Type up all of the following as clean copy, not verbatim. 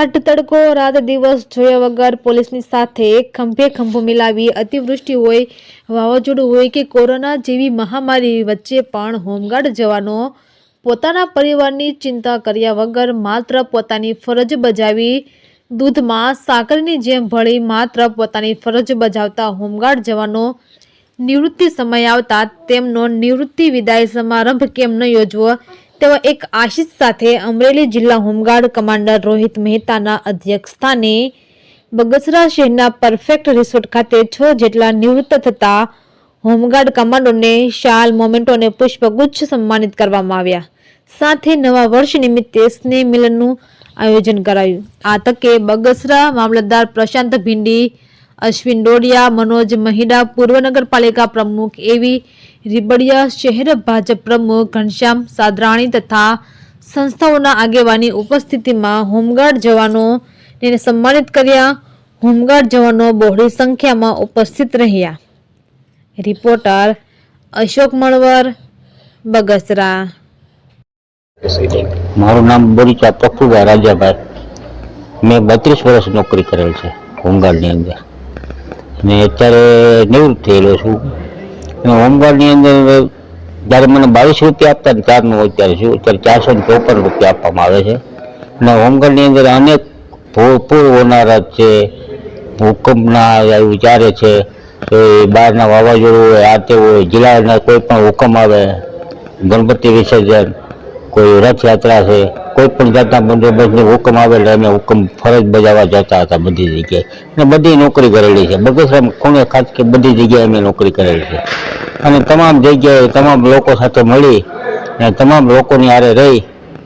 કાટ તડકો રાત દિવસ જોયા વગર પોલીસની સાથે ખંભે ખંભો મિલાવી અતિવૃષ્ટિ હોય, વાવાઝોડું હોય કે કોરોના જેવી મહામારી વચ્ચે પણ હોમગાર્ડ જવાનો પોતાના પરિવારની ચિંતા કર્યા વગર માત્ર પોતાની ફરજ બજાવી દૂધમાં સાકરની જેમ ભળી માત્ર પોતાની ફરજ બજાવતા હોમગાર્ડ જવાનો નિવૃત્તિ સમય આવતા તેમનો નિવૃત્તિ વિદાય સમારંભ કેમ ન યોજવો તેવા એક આશિષ સાથે અમરેલી જિલ્લા હોમગાર્ડ કમાન્ડર રોહિત મહેતાના અધ્યક્ષ સ્થાને બગસરા શહેરના પરફેક્ટ રિસોર્ટ ખાતે 6 જેટલા નિવૃત્ત થતા હોમગાર્ડ કમાન્ડોને શાલ, મોમેન્ટો અને પુષ્પગુચ્છ સન્માનિત કરવામાં આવ્યા. સાથે નવા વર્ષ નિમિત્તે સ્નેહ મિલનનું આયોજન કરાયું. આ તકે બગસરા મામલતદાર પ્રશાંત ભીંડી, અશ્વિન ડોડિયા, મનોજ મહિડા, પૂર્વ નગરપાલિકા પ્રમુખ એવી રીબડિયા, શહેર ભાજપ પ્રમુખ ઘનશ્યામ સાદરાણી તથા સંસ્થાઓના આગેવાની ઉપસ્થિતિમાં હોમગાર્ડ જવાનોને સન્માનિત કર્યા. હોમગાર્ડ જવાનો બહોળી સંખ્યામાં ઉપસ્થિત રહ્યા. રિપોર્ટર અશોક મણવર, બગસરા. મારું નામ બોરીચા પ્રફુલભાઈ રાજાભાઈ. મેં 32 વર્ષ નોકરી કરેલ છે હોમગાર્ડની અંદર અને અત્યારે નિવૃત્ત થયેલો છું. હોમગાર્ડની અંદર જ્યારે મને 22 રૂપિયા આપતા ત્યારનું અત્યારે છું, અત્યારે 454 રૂપિયા આપવામાં આવે છે. અને હોમગાર્ડની અંદર અનેક પૂર હોનારત છે, ભૂકંપના વિચારે છે, બહારના વાવાઝોડું હોય, આ તે હોય, જિલ્લાના કોઈ પણ હુકમ આવે, ગણપતિ વિસર્જન, કોઈ રથયાત્રા છે, કોઈ પણ જાતના બંદોબસ્તની હુકમ આવે એટલે અમે હુકમ ફરજ બજાવવા જતા હતા બધી જગ્યાએ. અને બધી નોકરી કરેલી છે બગસરા ખૂણે ખાસ કે બધી જગ્યાએ અમે નોકરી કરેલી છે. અને તમામ જગ્યાએ તમામ લોકો સાથે મળી અને તમામ લોકોની હારે રહી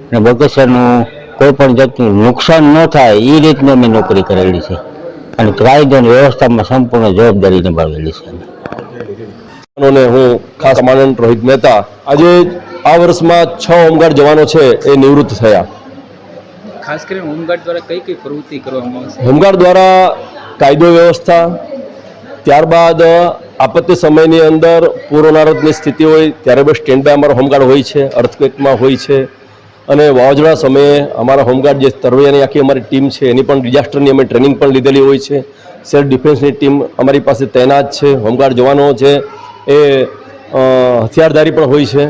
અને બગસરાનું કોઈ પણ જાતનું નુકસાન ન થાય એ રીતની અમે નોકરી કરેલી છે અને કાયદો અને વ્યવસ્થામાં સંપૂર્ણ જવાબદારી નિભાવેલી છે. હું ખાસ કમાન્ડન્ટ રોહિત મહેતા. આજે આ વર્ષમાં 6 હોમગાર્ડ જવાનો છે એ નિવૃત્ત થયા. ખાસ કરીને હોમગાર્ડ દ્વારા કઈ કઈ પ્રવૃત્તિ કરવામાં આવશે? હોમગાર્ડ દ્વારા કાયદો વ્યવસ્થા, ત્યારબાદ આપત્તિ સમયની અંદર પૂર હોનારતની સ્થિતિ હોય ત્યારે બસ સ્ટેન્ડ બાય અમારો હોમગાર્ડ હોય છે, અર્થક્વેકમાં હોય છે. અને વાવાઝોડા સમયે અમારા હોમગાર્ડ જે તરવૈયાની આખી અમારી ટીમ છે એની પણ ડિઝાસ્ટરની અમે ટ્રેનિંગ પણ લીધેલી હોય છે. સેલ્ફ ડિફેન્સની ટીમ અમારી પાસે તૈનાત છે. હોમગાર્ડ જવાનો છે એ હથિયારધારી પણ હોય છે.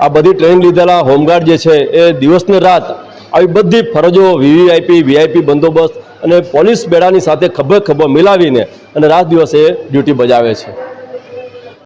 આ બધી ટ્રેનિંગ લીધેલા હોમગાર્ડ જે છે એ દિવસને રાત આવી બધી ફરજો વીવીઆઈપી, વીઆઈપી બંદોબસ્ત અને પોલીસ બેડાની સાથે ખભે ખભો મિલાવીને અને રાત દિવસ એ ડ્યુટી બજાવે છે.